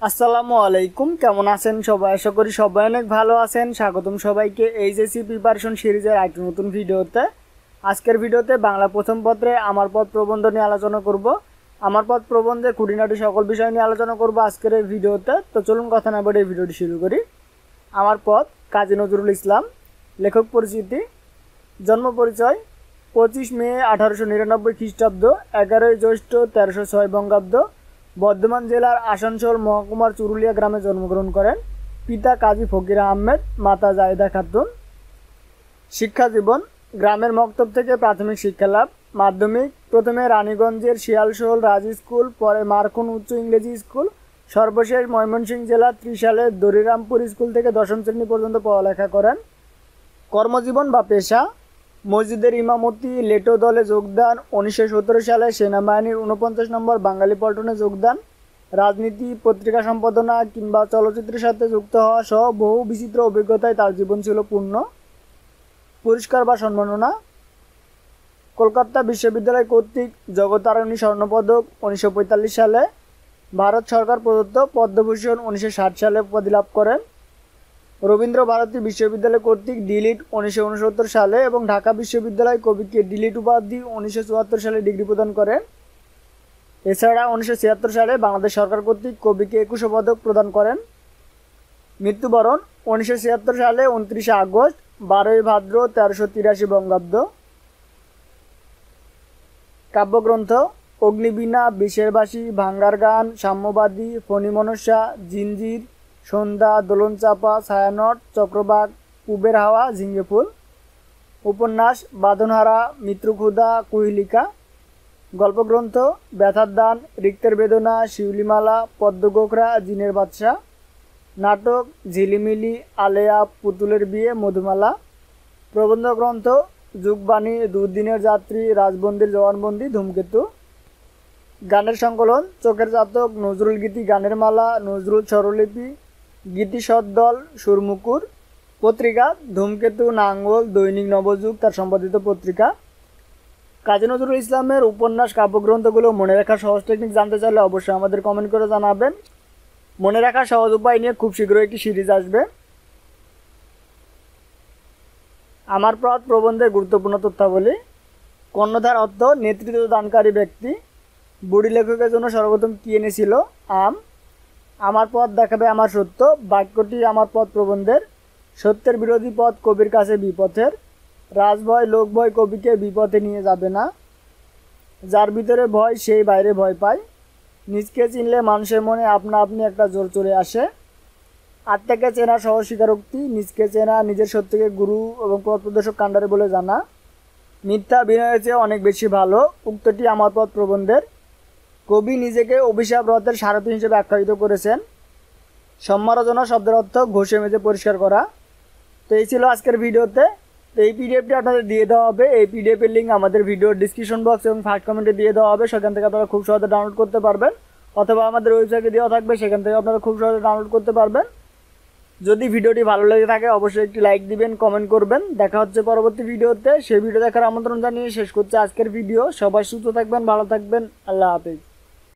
আসসালামু আলাইকুম, কেমন আছেন সবাই? আশা করি সবাই অনেক ভালো আছেন। স্বাগতম সবাইকে এইচএসসি প্রিপারেশন সিরিজের একটা নতুন ভিডিওতে। আজকের ভিডিওতে বাংলা প্রথম পত্রে আমার পথ প্রবন্ধ নিয়ে আলোচনা করব। আমার পথ প্রবন্ধে খুঁটিনাটি সকল বিষয় নিয়ে আলোচনা করব আজকের এই ভিডিওতে। তো চলুন কথা না বলে এই ভিডিওটি শুরু করি। আমার পথ কাজী নজরুল ইসলাম। লেখক পরিচিতি, জন্ম পরিচয় 25 মে 1899 খ্রিস্টাব্দ, 11 জ্যৈষ্ঠ 1306 বঙ্গাব্দ, বর্ধমান জেলার আসানসোল মহকুমার চুরুলিয়া গ্রামে জন্মগ্রহণ করেন। পিতা কাজী ফকির আহমেদ, মাতা জায়েদা খাতুন। শিক্ষা জীবন: গ্রামের মক্তব থেকে প্রাথমিক শিক্ষা লাভ। মাধ্যমিক প্রথমে রানীগঞ্জের শিয়ালশোল রাজ স্কুল, পরে মারকুন উচ্চ ইংরেজি স্কুল, সর্বশেষ ময়মনসিংহ জেলার ত্রিশালের দরিরামপুর স্কুল থেকে দশম শ্রেণী পর্যন্ত পড়ালেখা করেন। কর্মজীবন বা পেশা: মসজিদের ইমামতি, লেটো দলে যোগদান, 1917 সালে সেনাবাহিনীর 49 নম্বর বাঙালি পল্টনে যোগদান, রাজনীতি, পত্রিকা সম্পাদনা কিংবা চলচ্চিত্রের সাথে যুক্ত হওয়া সহ বহু বিচিত্র অভিজ্ঞতায় তার জীবন ছিল পূর্ণ। পুরস্কার বা সম্মাননা: কলকাতা বিশ্ববিদ্যালয় কর্তৃক জগতারিণী স্বর্ণপদক 1945 সালে, ভারত সরকার প্রদত্ত পদ্মভূষণ 1960 সালে উপাধি লাভ করেন। রবীন্দ্র ভারতী বিশ্ববিদ্যালয় কর্তৃক ডিলিট 1969 সালে এবং ঢাকা বিশ্ববিদ্যালয় কবিকে ডিলিট উপাধি 1974 সালে ডিগ্রি প্রদান করেন। এছাড়া 1976 সালে বাংলাদেশ সরকার কর্তৃক কবিকে একুশে পদক প্রদান করেন। মৃত্যুবরণ 1976 সালে 29 আগস্ট, 12 ভাদ্র 1383 বঙ্গাব্দ। কাব্যগ্রন্থ: অগ্নিবীণা, বিষের বাঁশি, ভাঙ্গার গান, সাম্যবাদী, ফণিমনসা, জিঞ্জির, সন্ধ্যা, দোলনচাপা, ছায়ানট, চক্রবাক, পুবের হাওয়া, ঝিঙ্গে ফুল। উপন্যাস: বাঁধনহারা, মৃত্যুক্ষুধা, কুহিলিকা। গল্পগ্রন্থ: ব্যথার দান, রিক্তের বেদনা, শিউলিমালা, পদ্মগোখরা, জিনের বাদশা। নাটক: ঝিলিমিলি, আলেয়া, পুতুলের বিয়ে, মধুমালা। প্রবন্ধ গ্রন্থ: যুগবাণী, দুদিনের যাত্রী, রাজবন্দির জবানবন্দি, ধূমকেতু। গানের সংকলন: চোখের জাতক, নজরুল গীতি, গানের মালা, নজরুল স্বরলিপি, গীতি সদ্দল, সুরমুকুর। পত্রিকা: ধূমকেতু, নাঙ্গল, দৈনিক নবযুগ তার সম্পাদিত পত্রিকা। কাজী নজরুল ইসলামের উপন্যাস কাব্যগ্রন্থগুলো মনে রাখার সহজ টেকনিক জানতে চাইলে অবশ্যই আমাদের কমেন্ট করে জানাবেন। মনে রাখার সহজ উপায় নিয়ে খুব শীঘ্রই একটি সিরিজ আসবে। আমার পথ প্রবন্ধের গুরুত্বপূর্ণ তথ্যাবলী: কর্ণধার অর্থ নেতৃত্ব দানকারী ব্যক্তি। বুড়ি লেখকের জন্য সর্বপ্রথম কি এনেছিল? আম। আমার পথ দেখাবে আমার সত্য বাক্যটি আমার পথ প্রবন্ধের। সত্যের বিরোধী পথ কবির কাছে বিপথের। রাজভয় লোকভয় কবিকে বিপথে নিয়ে যাবে না। যার ভিতরে ভয় সেই বাইরে ভয় পায়। নিজকে চিনলে মানুষের মনে আপনা আপনি একটা জোর চলে আসে। আত্মাকে চেনা সহজ স্বীকারোক্তি। নিজকে চেনা নিজের সত্যকে গুরু এবং পথ প্রদর্শক কাণ্ডারে বলে জানা। মিথ্যা বিনয়ের চেয়ে অনেক বেশি ভালো, উক্তটি আমার পথ প্রবন্ধের। কবি নিজেকে অভিশাপ রথের সারথি হিসেবে আখ্যায়িত করেছেন। সম্মানজনক শব্দের অর্থ ঘষে মেজে পরিষ্কার করা। তো এই ছিল আজকের ভিডিওতে। তো এই পিডিএফটি আপনাদের দিয়ে দেওয়া হবে। এই পিডিএফের লিঙ্ক আমাদের ভিডিওর ডিসক্রিপশন বক্স এবং ফার্স্ট কমেন্টে দিয়ে দেওয়া হবে। সেখান থেকে আপনারা খুব সহজে ডাউনলোড করতে পারবেন, অথবা আমাদের ওয়েবসাইটে দেওয়া থাকবে, সেখান থেকে আপনারা খুব সহজে ডাউনলোড করতে পারবেন। যদি ভিডিওটি ভালো লেগে থাকে অবশ্যই একটি লাইক দিবেন, কমেন্ট করবেন। দেখা হচ্ছে পরবর্তী ভিডিওতে। সেই ভিডিও দেখার আমন্ত্রণ জানিয়ে শেষ করছে আজকের ভিডিও। সবাই সুস্থ থাকবেন, ভালো থাকবেন। আল্লাহ হাফেজ।